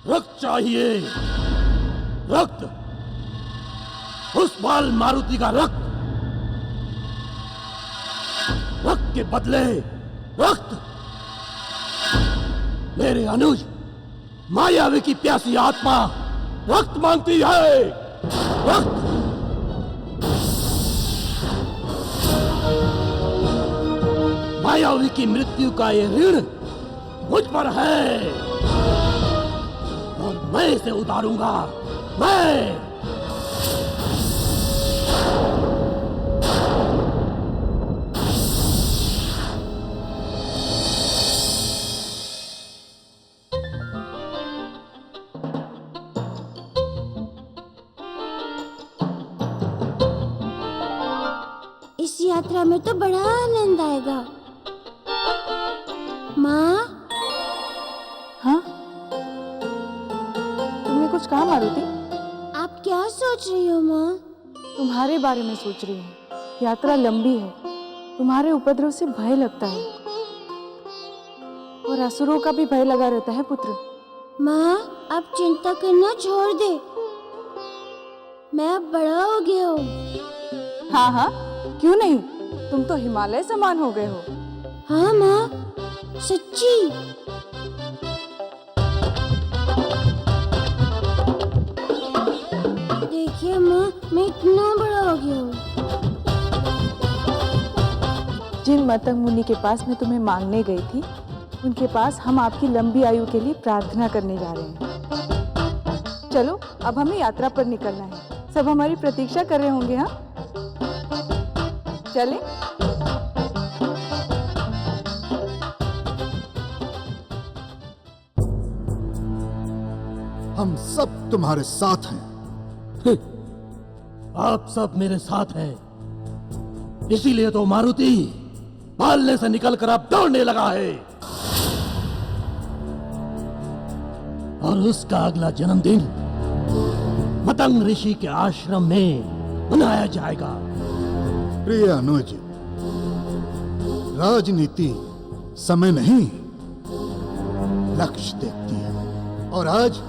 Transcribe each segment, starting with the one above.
रक्त चाहिए, रक्त, उस बाल मारुति का रक्त, रक्त के बदले रक्त। मेरे अनुज मायावी की प्यासी आत्मा रक्त मांगती है, रक्त। मायावी की मृत्यु का ये ऋण मुझ पर है और मैं इसे उतारूंगा, मैं। इस यात्रा में तो बड़ा आनंद आएगा। माँ? हाँ? तुम्हें कुछ कहा मारुति? आप क्या सोच रही हो माँ? तुम्हारे बारे में सोच रही हूँ। यात्रा लंबी है, तुम्हारे उपद्रव से भय लगता है और असुरों का भी भय लगा रहता है पुत्र। माँ, आप चिंता करना छोड़ दे, मैं अब बड़ा हो गया हूँ। हाँ हाँ, क्यों नहीं, तुम तो हिमालय समान हो गए हो। हाँ माँ, सच्ची। देखिए माँ, मैं इतना बड़ा हो गया हूँ। जिन मतंग मुनि के पास मैं तुम्हें मांगने गई थी, उनके पास हम आपकी लंबी आयु के लिए प्रार्थना करने जा रहे हैं। चलो, अब हमें यात्रा पर निकलना है। सब हमारी प्रतीक्षा कर रहे होंगे। हाँ, चलें? हम सब तुम्हारे साथ हैं। आप सब मेरे साथ हैं, इसीलिए तो मारुति पालने से निकलकर अब दौड़ने लगा है और उसका अगला जन्मदिन मतंग ऋषि के आश्रम में मनाया जाएगा। प्रिय अनुज, राजनीति समय नहीं लक्ष्य देखती है और आज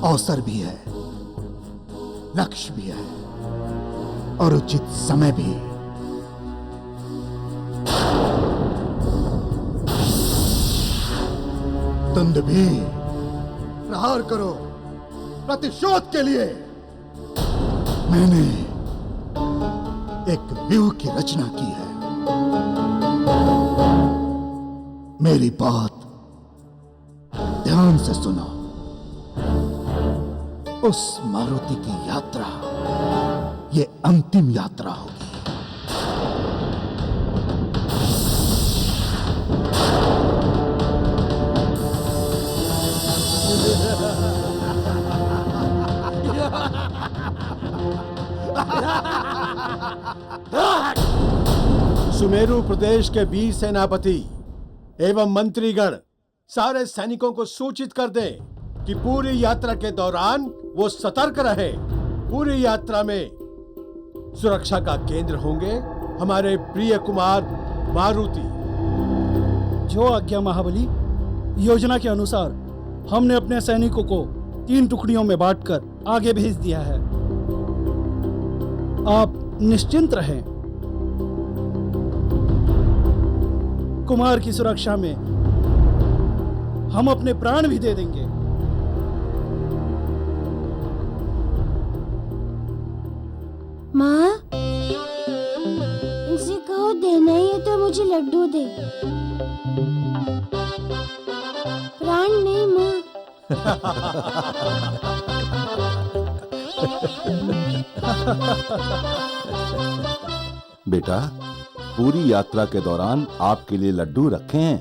अवसर भी है, लक्ष्य भी है और उचित समय भी। दंड भी प्रहार करो प्रतिशोध के लिए। मैंने एक व्यूह की रचना की है। मेरी बात ध्यान से सुनो। उस मारुति की यात्रा ये अंतिम यात्रा होगी। सुमेरु प्रदेश के वीर सेनापति एवं मंत्रीगण सारे सैनिकों को सूचित कर दें कि पूरी यात्रा के दौरान वो सतर्क रहे। पूरी यात्रा में सुरक्षा का केंद्र होंगे हमारे प्रिय कुमार मारुति। जो आज्ञा महाबली। योजना के अनुसार हमने अपने सैनिकों को 3 टुकड़ियों में बांटकर आगे भेज दिया है। आप निश्चिंत रहें। कुमार की सुरक्षा में हम अपने प्राण भी दे देंगे। माँ, इनसे कहो देना ही है तो मुझे लड्डू दे, प्राण नहीं माँ। बेटा, पूरी यात्रा के दौरान आपके लिए लड्डू रखे हैं।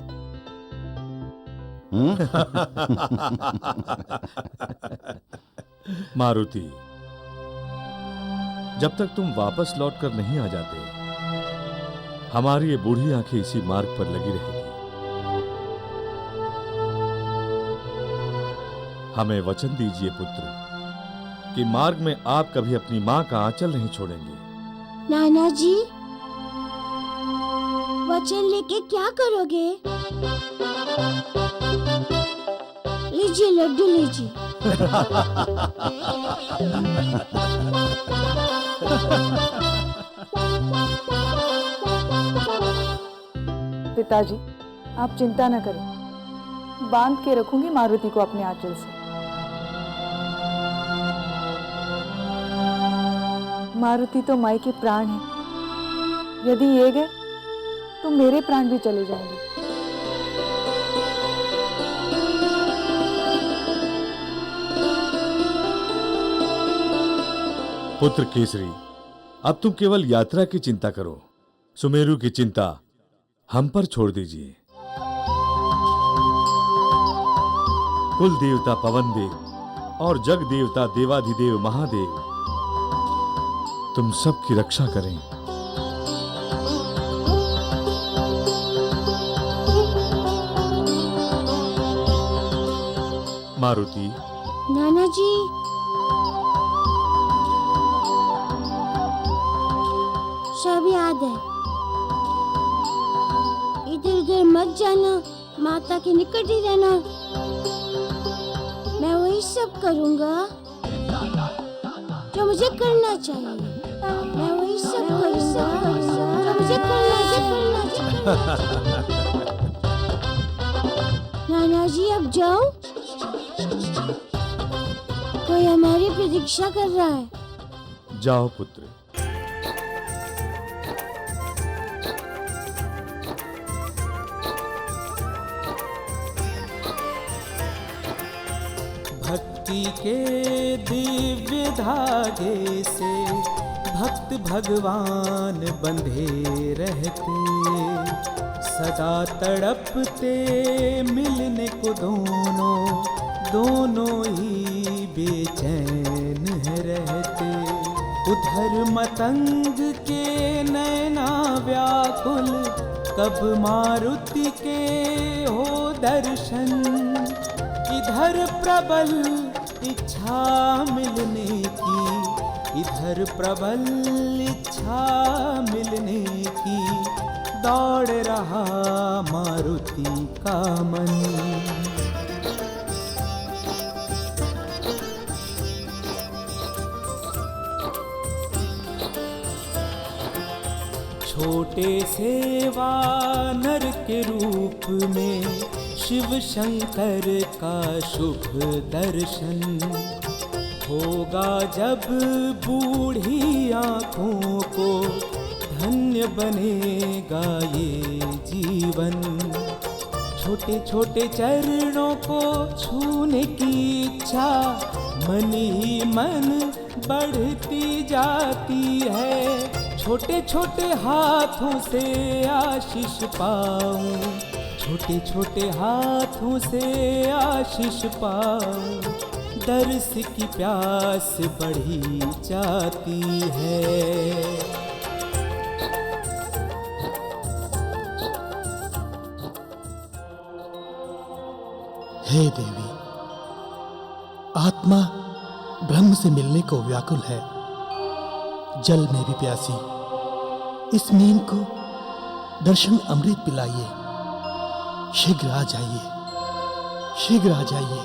मारुति, जब तक तुम वापस लौटकर नहीं आ जाते, हमारी ये बूढ़ी आंखें इसी मार्ग पर लगी रहेगी। हमें वचन दीजिए पुत्र कि मार्ग में आप कभी अपनी मां का आंचल नहीं छोड़ेंगे। नाना जी, वचन लेके क्या करोगे? लीजिए लड्डू लीजिए। पिताजी, आप चिंता न करें, बांध के रखूंगी मारुति को अपने आंचल से। मारुति तो माई के प्राण है, यदि ये गए तो मेरे प्राण भी चले जाएंगे। पुत्र केसरी, अब तुम केवल यात्रा की चिंता करो, सुमेरु की चिंता हम पर छोड़ दीजिए। कुल देवता पवन देव और जग देवता देवाधिदेव महादेव तुम सबकी रक्षा करें। मारुति। नाना जी, सब याद है। इधर उधर मत जाना, माता के निकट ही रहना। मैं वही सब करूँगा जो मुझे करना चाहिए। मैं वही सब करूँगा जो मुझे करना चाहिए। नाना जी, अब जाओ, कोई हमारी प्रतीक्षा कर रहा है। जाओ पुत्र। भक्ति के दिव्य धागे से भक्त भगवान बंधे रहते, सदा तड़पते मिलने को दोनों ही बेचैन है रहते। उधर मतंग के नैना व्याकुल, कब मारुति के हो दर्शन। इधर प्रबल इच्छा मिलने की, इधर प्रबल इच्छा मिलने की, दौड़ रहा मारुति का मन। छोटे से वानर के रूप में शिव शंकर का शुभ दर्शन होगा जब बूढ़ी आँखों को, धन्य बनेगा ये जीवन। छोटे छोटे चरणों को छूने की इच्छा मन ही मन बढ़ती जाती है। छोटे छोटे हाथों से आशीष पाऊं, छोटे छोटे हाथों से आशीष पाऊं, दर्श की प्यास बढ़ी जाती है। हे देवी, आत्मा ब्रह्म से मिलने को व्याकुल है, जल में भी प्यासी। इस नीम को दर्शन अमृत पिलाइए। शीघ्र आ जाइए, शीघ्र आ जाइए।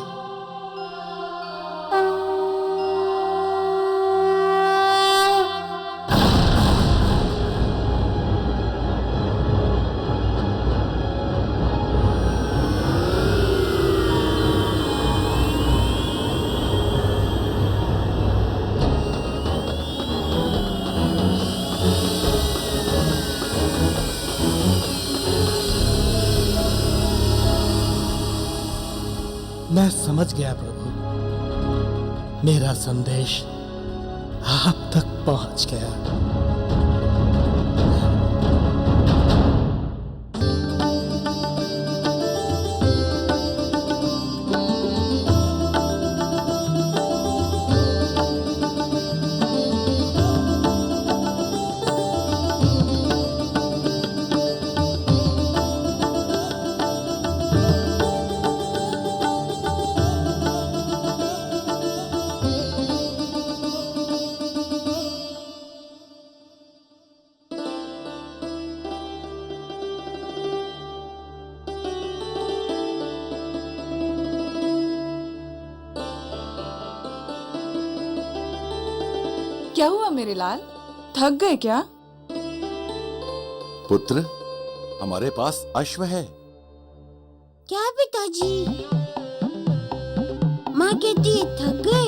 मैं समझ गया प्रभु, मेरा संदेश आप तक पहुंच गया। क्या हुआ मेरे लाल, थक गए क्या? पुत्र, हमारे पास अश्व है। क्या पिताजी? माँ कहती है थक गए,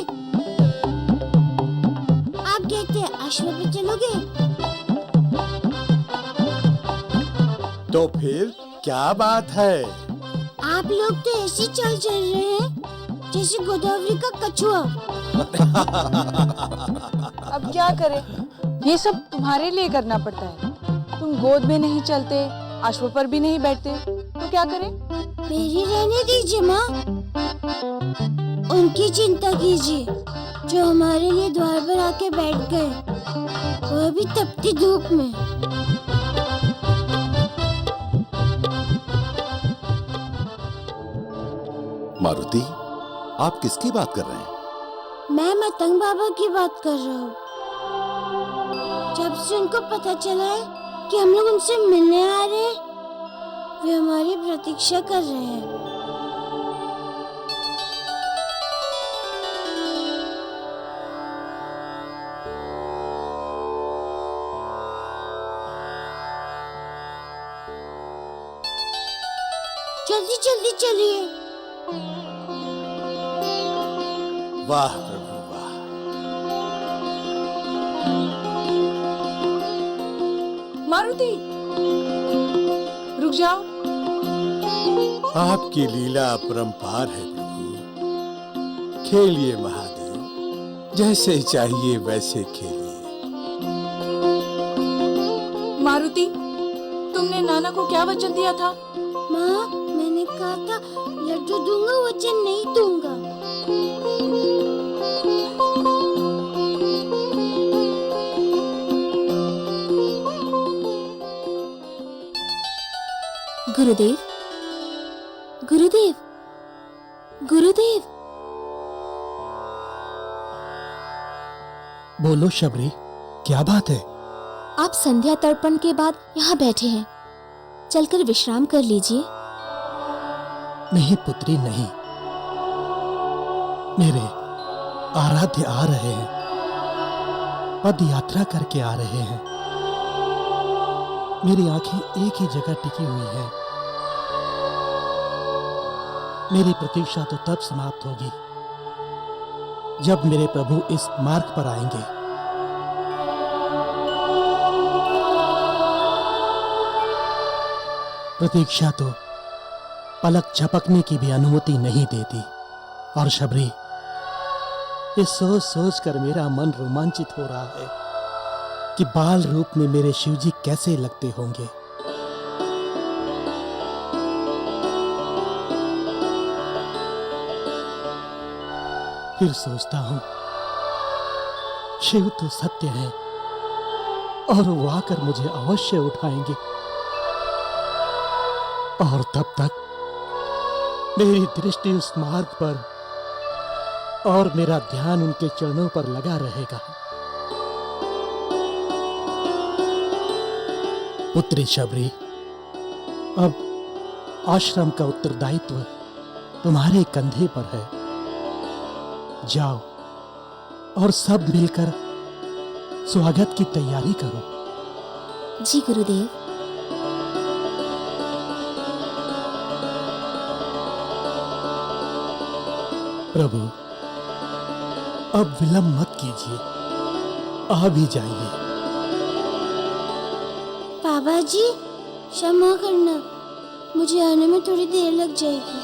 आप कहते हैं अश्व पे चलोगे। तो फिर क्या बात है? आप लोग तो ऐसे चल रहे हैं जैसे गोदावरी का कछुआ। अब क्या करें, ये सब तुम्हारे लिए करना पड़ता है। तुम गोद में नहीं चलते, अश्व पर भी नहीं बैठते, तो क्या करें? मेरी रहने दीजिए माँ, उनकी चिंता कीजिए जो हमारे लिए द्वार पर आके बैठ गए, वो भी तपती धूप में। मारुति, आप किसकी बात कर रहे हैं? मैं मतंग बाबा की बात कर रहा हूँ। जब से उनको पता चला है कि हम लोग उनसे मिलने आ रहे हैं, वे हमारी प्रतीक्षा कर रहे हैं। जल्दी जल्दी चलिए। वाह प्रभु वाह। मारुति, रुक जाओ। आपकी लीला अपरंपार है प्रभु। खेलिए महादेव, जैसे चाहिए वैसे खेलिए। मारुति, तुमने नाना को क्या वचन दिया था? माँ, मैंने कहा था लड्डू दूंगा, वचन नहीं दूंगा। गुरुदेव, गुरुदेव, गुरुदेव। बोलो शबरी, क्या बात है? आप संध्या तर्पण के बाद यहाँ बैठे हैं, चलकर विश्राम कर लीजिए। नहीं पुत्री नहीं, मेरे आराध्य आ रहे हैं, पद यात्रा करके आ रहे हैं। मेरी आंखें एक ही जगह टिकी हुई हैं। मेरी प्रतीक्षा तो तब समाप्त होगी जब मेरे प्रभु इस मार्ग पर आएंगे। प्रतीक्षा तो पलक झपकने की भी अनुमति नहीं देती। और शबरी, ये सोच सोच कर मेरा मन रोमांचित हो रहा है कि बाल रूप में मेरे शिवजी कैसे लगते होंगे। फिर सोचता हूं, शिव तो सत्य है और वो आकर मुझे अवश्य उठाएंगे। और तब तक मेरी दृष्टि उस मार्ग पर और मेरा ध्यान उनके चरणों पर लगा रहेगा। पुत्री शबरी, अब आश्रम का उत्तरदायित्व तुम्हारे कंधे पर है। जाओ और सब मिलकर स्वागत की तैयारी करो। जी गुरुदेव। प्रभु, अब विलंब मत कीजिए, आ भी जाइए। बाबा जी, क्षमा करना, मुझे आने में थोड़ी देर लग जाएगी।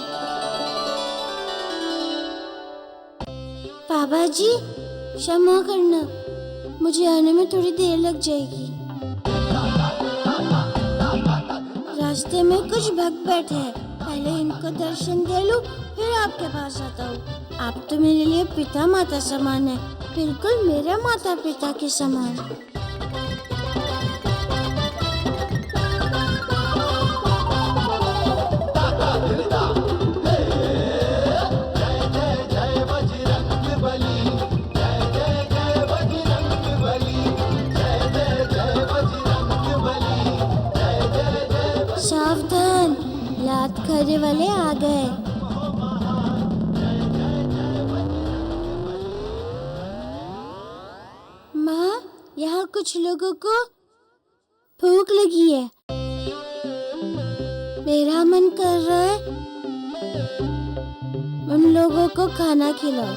बाबा जी, क्षमा करना, मुझे आने में थोड़ी देर लग जाएगी। रास्ते में कुछ भक्त बैठे हैं, पहले इनको दर्शन दे लूं, फिर आपके पास आता हूँ। आप तो मेरे लिए पिता माता समान है, बिल्कुल मेरे माता पिता के समान। सावधान, लात खाने वाले आ गए। माँ, कुछ लोगों को भूख लगी है। मेरा मन कर रहा है उन लोगों को खाना खिलाओ।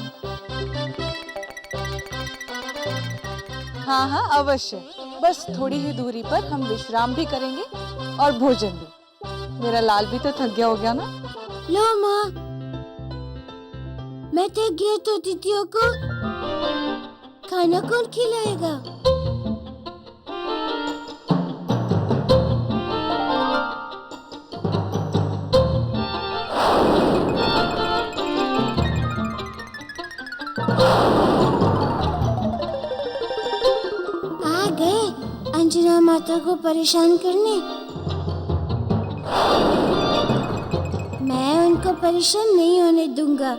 हाँ हाँ अवश्य, बस थोड़ी ही दूरी पर हम विश्राम भी करेंगे और भोजन भी। मेरा लाल भी तो थक गया हो गया ना। लो माँ, मैं थक गया तो तितियों को खाना कौन खिलाएगा? आ गए अंजना माता को परेशान करने। मैं उनको परेशान नहीं होने दूंगा।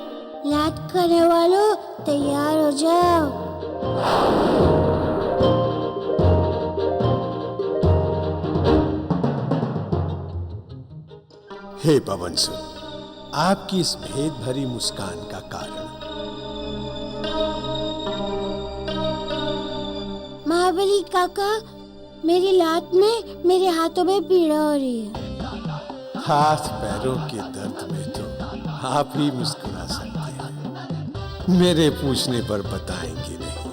याद करने वालों, तैयार हो जाओ। हे पवन सुत, आपकी इस भेद भरी मुस्कान का कारण। महाबली काका, मेरी लात में, मेरे हाथों में पीड़ा हो रही है। हाथ पैरों के दर्द में तो आप ही मुस्कुरा सकते हैं, मेरे पूछने पर बताएंगे नहीं।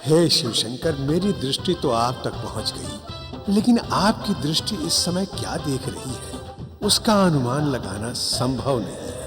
हे शिवशंकर, मेरी दृष्टि तो आप तक पहुंच गई, लेकिन आपकी दृष्टि इस समय क्या देख रही है उसका अनुमान लगाना संभव नहीं है।